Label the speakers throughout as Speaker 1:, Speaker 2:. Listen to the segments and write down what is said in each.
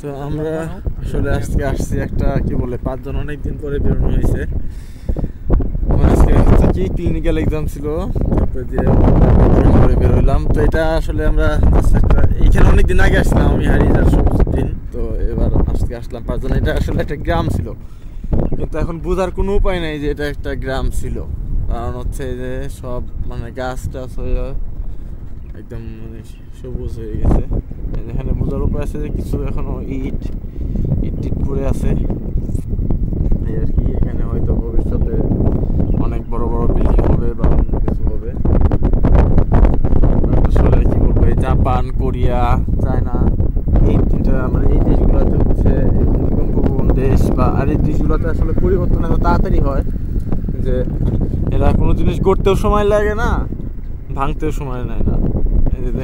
Speaker 1: তো আমরা আসলে আজকে আসছি একটা কি বলে 5 জন অনেকদিন পরে বেরোনো হয়েছে। আজকে হচ্ছে কি ক্লিনিক্যাল এক্সাম ছিল, তারপরে দিয়ে করে বেরোলাম। তো এটা আসলে আমরা একটা এইখানে অনেকদিন আগে আসলাম, আমি হারিয়ে যাওয়ার সমস্ত দিন। তো এবার আজকে আসলাম 5 জন। এটা আসলে একটা গ্রাম ছিল, কিন্তু এখন বোঝার কোনো উপায় নাই যে এটা একটা গ্রাম ছিল, কারণ হচ্ছে যে সব মানে গাছ টাছ হয়ে একদম মানে সবুজ হয়ে গেছে। এখানে বোঝার উপায় আছে যে কিছু এখনো ইট পড়ে আছে এই আর কি। এখানে হয়তো ভবিষ্যতে অনেক বড় বড় বিল্ডিং হবে বা অন্য কিছু হবে। আসলে কি বলবো, জাপান, কোরিয়া, চায়না, এই তিনটা মানে এই দেশগুলোতে হচ্ছে ভূমিকম্পপ্রবণ দেশ, বা আর এই দেশগুলোতে আসলে পরিবর্তন এত তাড়াতাড়ি হয় যে এরা কোনো জিনিস গড়তেও সময় লাগে না, ভাঙতেও সময় নেয় না।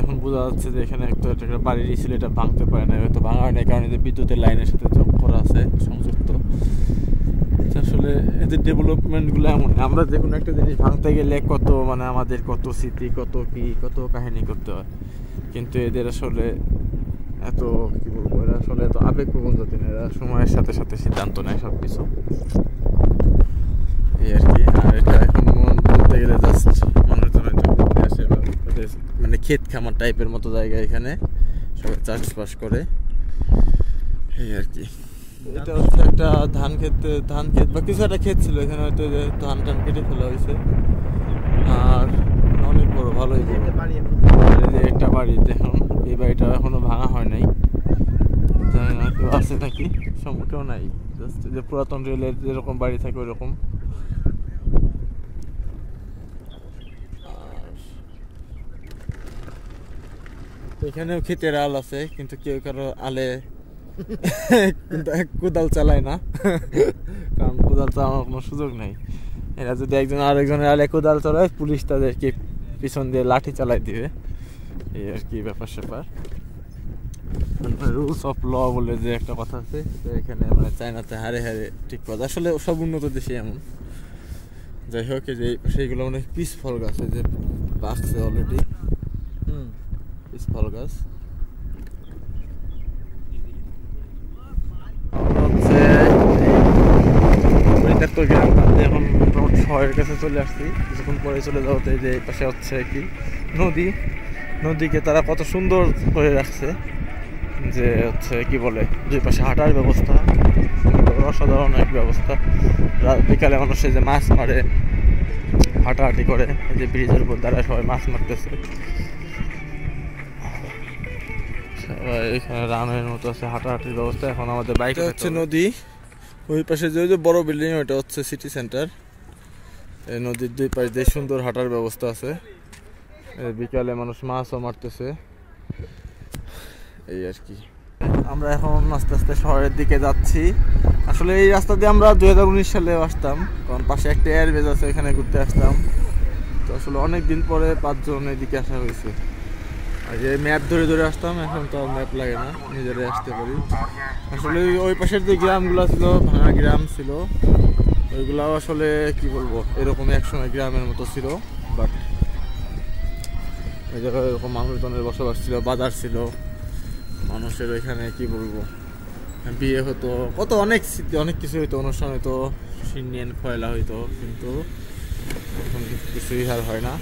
Speaker 1: এখন বোঝা যাচ্ছে যে এখানে একটা বাড়ি ছিল, এটা ভাঙতে পারে না, হয়তো ভাঙা হয় না, কারণ এদের বিদ্যুতের লাইনের সাথে যোগ করা আছে, সংযুক্ত। আসলে এদের ডেভেলপমেন্টগুলো এমন, আমরা যে কোনো একটা জিনিস ভাঙতে গেলে কত মানে আমাদের কত স্মৃতি, কত কাহিনী করতে হয়, কিন্তু এদের আসলে এত কি বলবো, এরা আসলে এত আবেগপ্রবণ জাতি না, এরা সময়ের সাথে সাথে সিদ্ধান্ত নেয় সব কিছু এই আর কি। আর এটা এখন বলতে গেলে জাস্ট মানুষজন আসে, মানে ক্ষেত খামার টাইপের মতো জায়গা, এখানে সবাই চাষবাস করে এই আর কি। এটা হচ্ছে একটা ধান ক্ষেত বা কিছু একটা ক্ষেত ছিল, এখানে হয়তো ধান কেটে ফেলা হয়েছে। আর অনেক বড়, ভালোই বড় একটা বাড়ি। দেখুন এই বাড়িটা এখনো ভাঙা হয় নাই, জানি না কেউ আছে নাকি, কেউ নাই, জাস্ট যে পুরাতন রেলের যেরকম বাড়ি থাকে ওইরকম। এখানেও ক্ষেতের আল আছে, কিন্তু কেউ কারো আলে কিন্তু কোদাল চালায় না, কারণ কোদাল চালানোর কোনো সুযোগ নেই। এরা যদি একজন আরেকজনের আলে কোদাল চালায়, পুলিশ তাদেরকে পিছন দিয়ে লাঠি চালাই দিবে এই আর কি ব্যাপার স্যাপার। রুলস অফ ল বলে যে একটা কথা আছে, এখানে মানে চায়নাতে হারে ঠিক কথা। আসলে সব উন্নত দেশে এমন। যাই হোক, যে সেইগুলো অনেক পিসফল গাছ, যে বাঁচছে অলরেডি, পিসফল গাছ। এখন মোটামুটি শহরের কাছে চলে আসছি, কিছুক্ষণ পরে চলে যাওয়াতে যে পাশে হচ্ছে কি নদীকে তারা কত সুন্দর করে রাখছে, যে হচ্ছে কি বলে, দুই পাশে হাঁটার ব্যবস্থা, অসাধারণ এক ব্যবস্থা। বিকালে মানুষে যে মাছ মারে, হাঁটাহাঁটি করে, এই যে ব্রিজের উপর দ্বারা সবাই মাছ মারতেছে। এখানে রানের মতো আছে, হাঁটাহাঁটির ব্যবস্থা। এখন আমাদের বাইক হচ্ছে নদী, ওই পাশে যে বড় বিল্ডিং ওইটা হচ্ছে সিটি সেন্টার। এই নদীর দুই পাশে দিয়ে সুন্দর হাঁটার ব্যবস্থা আছে। বিকালে মানুষ মাছও মারতেছে এই আর কি। আমরা এখন আস্তে আস্তে শহরের দিকে যাচ্ছি। আসলে এই রাস্তা দিয়ে আমরা 2019 সালে আসতাম, কারণ পাশে একটা এয়ারবেজ আছে, এখানে ঘুরতে আসতাম। তো আসলে অনেক দিন পরে 5 জন এদিকে আসা হয়েছে। আর যে ম্যাপ ধরে আসতাম, এখন তো ম্যাপ লাগে না, নিজেরাই আসতে পারি। আসলে ওই পাশের যে গ্রামগুলো ছিল, ভাঙা গ্রাম ছিল, ওইগুলাও আসলে কি বলবো, এরকম একসময় গ্রামের মতো ছিল। বাট ওই জায়গায় এরকম মানুষজনের বসবাস ছিল, বাজার ছিল, মানুষের ওইখানে কি বলবো বিয়ে হতো, কত অনেক স্মৃতি, অনেক কিছু হইতো, অনুষ্ঠান হইতো, সিন্নিয়ান খয়লা হইতো, কিন্তু এখন কিছুই আর হয় না।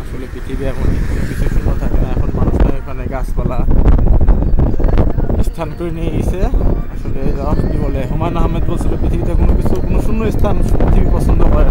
Speaker 1: আসলে পৃথিবী এখন কিছু সুন্দর থাকে না, এখন মানুষের ওখানে গাছপালা স্থান করে নিয়ে গেছে। আসলে কি বলে, হুমায়ুন আহমেদ বলছিল পৃথিবীতে কোনো শূন্য স্থান পৃথিবী পছন্দ করে